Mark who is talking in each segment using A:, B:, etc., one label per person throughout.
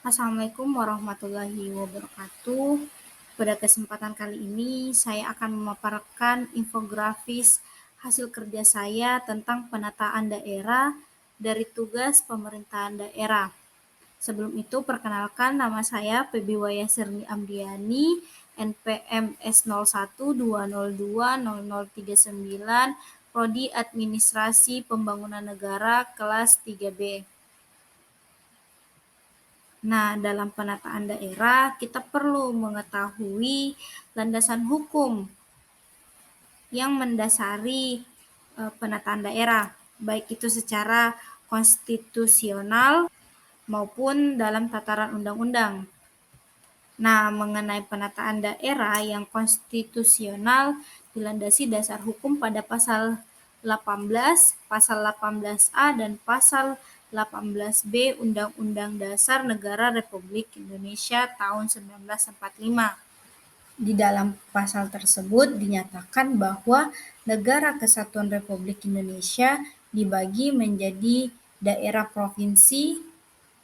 A: Assalamualaikum warahmatullahi wabarakatuh. Pada kesempatan kali ini, saya akan memaparkan infografis hasil kerja saya tentang penataan daerah dari tugas pemerintahan daerah. Sebelum itu, perkenalkan nama saya Pb Wayasirni Amdiani, NPM S01202039, Prodi Administrasi Pembangunan Negara kelas 3B. Nah, dalam penataan daerah, kita perlu mengetahui landasan hukum yang mendasari penataan daerah, baik itu secara konstitusional maupun dalam tataran undang-undang. Nah, mengenai penataan daerah yang konstitusional dilandasi dasar hukum pada pasal 18, pasal 18A, dan pasal 18B Undang-Undang Dasar Negara Republik Indonesia tahun 1945. Di dalam pasal tersebut dinyatakan bahwa Negara Kesatuan Republik Indonesia dibagi menjadi daerah provinsi,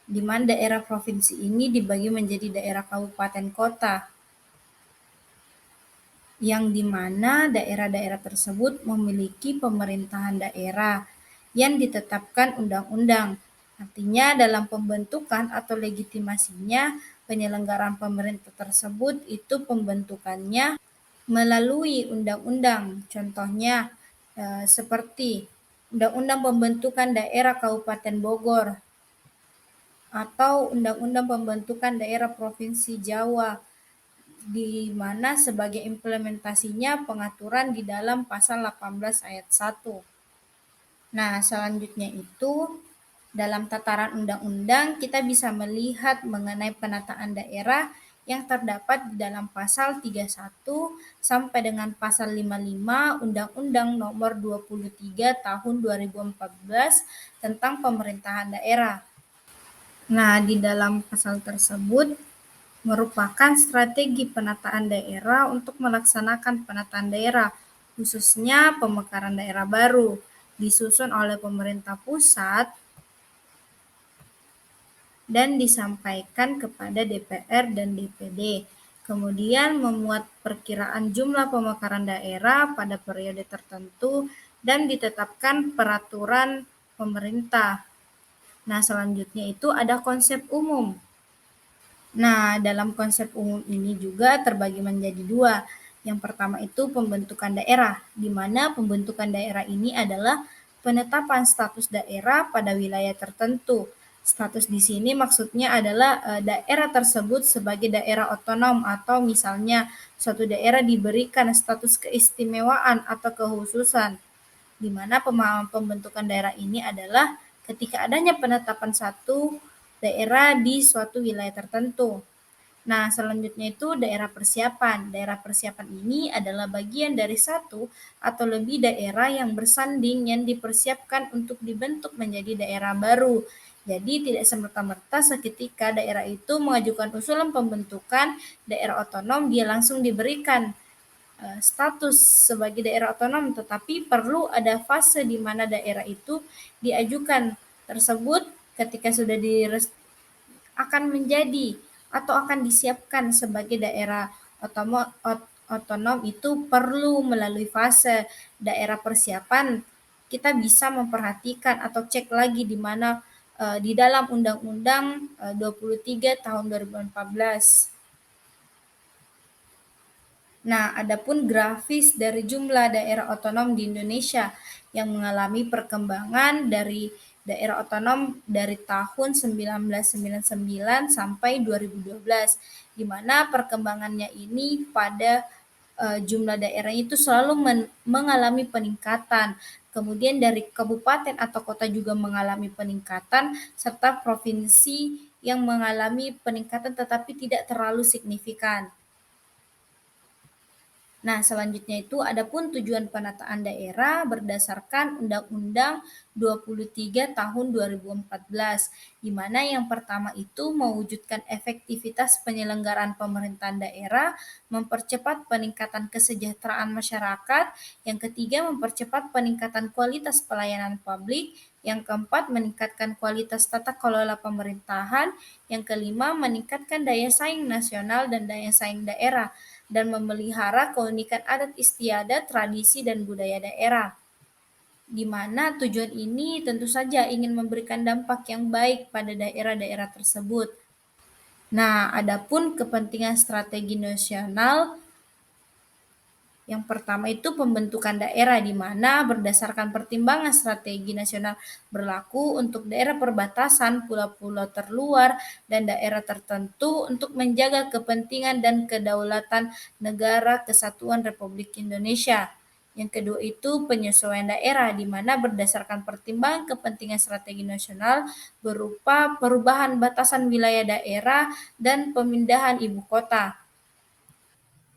A: di mana daerah provinsi ini dibagi menjadi daerah kabupaten kota, yang di mana daerah-daerah tersebut memiliki pemerintahan daerah yang ditetapkan undang-undang. Artinya dalam pembentukan atau legitimasinya, penyelenggaraan pemerintah tersebut itu pembentukannya melalui undang-undang. Contohnya seperti Undang-Undang Pembentukan Daerah Kabupaten Bogor atau Undang-Undang Pembentukan Daerah Provinsi Jawa, di mana sebagai implementasinya pengaturan di dalam pasal 18 ayat 1. Nah, selanjutnya itu dalam tataran undang-undang kita bisa melihat mengenai penataan daerah yang terdapat di dalam pasal 31 sampai dengan pasal 55 Undang-Undang Nomor 23 Tahun 2014 tentang pemerintahan daerah. Nah, di dalam pasal tersebut merupakan strategi penataan daerah untuk melaksanakan penataan daerah, khususnya pemekaran daerah baru, disusun oleh pemerintah pusat dan disampaikan kepada DPR dan DPD. Kemudian memuat perkiraan jumlah pemekaran daerah pada periode tertentu dan ditetapkan peraturan pemerintah. Nah, selanjutnya itu ada konsep umum. Nah, dalam konsep umum ini juga terbagi menjadi dua. Yang pertama itu pembentukan daerah, di mana pembentukan daerah ini adalah penetapan status daerah pada wilayah tertentu. Status di sini maksudnya adalah daerah tersebut sebagai daerah otonom, atau misalnya suatu daerah diberikan status keistimewaan atau kekhususan, di mana pemahaman pembentukan daerah ini adalah ketika adanya penetapan satu daerah di suatu wilayah tertentu. Nah, selanjutnya itu daerah persiapan. Daerah persiapan ini adalah bagian dari satu atau lebih daerah yang bersanding yang dipersiapkan untuk dibentuk menjadi daerah baru. Jadi tidak semerta-merta seketika daerah itu mengajukan usulan pembentukan daerah otonom dia langsung diberikan status sebagai daerah otonom, tetapi perlu ada fase di mana daerah itu diajukan tersebut ketika sudah akan menjadi atau akan disiapkan sebagai daerah otonom itu perlu melalui fase daerah persiapan. Kita bisa memperhatikan atau cek lagi di mana di dalam Undang-Undang 23 tahun 2014. Nah, adapun grafis dari jumlah daerah otonom di Indonesia yang mengalami perkembangan dari daerah otonom dari tahun 1999 sampai 2012, di mana perkembangannya ini pada jumlah daerah itu selalu mengalami peningkatan. Kemudian dari kabupaten atau kota juga mengalami peningkatan, serta provinsi yang mengalami peningkatan tetapi tidak terlalu signifikan. Nah, selanjutnya itu adapun tujuan penataan daerah berdasarkan Undang-Undang 23 tahun 2014, di mana yang pertama itu mewujudkan efektivitas penyelenggaraan pemerintahan daerah, mempercepat peningkatan kesejahteraan masyarakat, yang ketiga mempercepat peningkatan kualitas pelayanan publik, Yang keempat, meningkatkan kualitas tata kelola pemerintahan. Yang kelima, meningkatkan daya saing nasional dan daya saing daerah, dan memelihara keunikan adat istiadat, tradisi, dan budaya daerah. Di mana tujuan ini tentu saja ingin memberikan dampak yang baik pada daerah-daerah tersebut. Nah, adapun kepentingan strategi nasional, yang pertama itu pembentukan daerah, di mana berdasarkan pertimbangan strategi nasional berlaku untuk daerah perbatasan, pulau-pulau terluar, dan daerah tertentu untuk menjaga kepentingan dan kedaulatan negara kesatuan Republik Indonesia. Yang kedua itu penyesuaian daerah, di mana berdasarkan pertimbangan kepentingan strategi nasional berupa perubahan batasan wilayah daerah dan pemindahan ibu kota.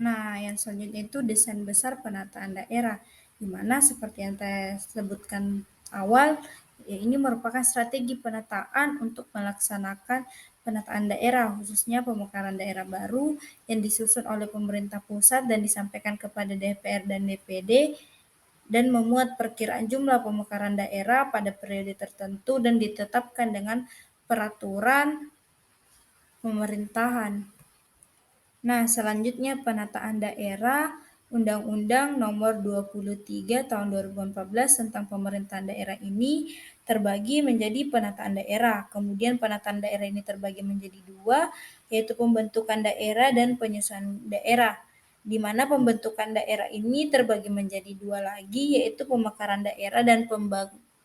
A: Nah, yang selanjutnya itu desain besar penataan daerah, di mana seperti yang saya sebutkan awal, ya ini merupakan strategi penataan untuk melaksanakan penataan daerah, khususnya pemekaran daerah baru yang disusun oleh pemerintah pusat dan disampaikan kepada DPR dan DPD, dan memuat perkiraan jumlah pemekaran daerah pada periode tertentu dan ditetapkan dengan peraturan pemerintahan. Nah, selanjutnya penataan daerah, Undang-Undang Nomor 23 Tahun 2014 tentang Pemerintahan Daerah ini terbagi menjadi penataan daerah. Kemudian penataan daerah ini terbagi menjadi dua, yaitu pembentukan daerah dan penyusunan daerah. Di mana pembentukan daerah ini terbagi menjadi dua lagi, yaitu pemekaran daerah dan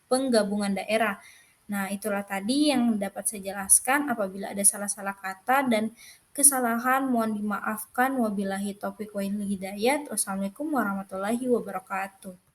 A: penggabungan daerah. Nah, itulah tadi yang dapat saya jelaskan. Apabila ada salah-salah kata dan kesalahan mohon dimaafkan. Wabillahi taufiq wal hidayah. Wassalamualaikum warahmatullahi wabarakatuh.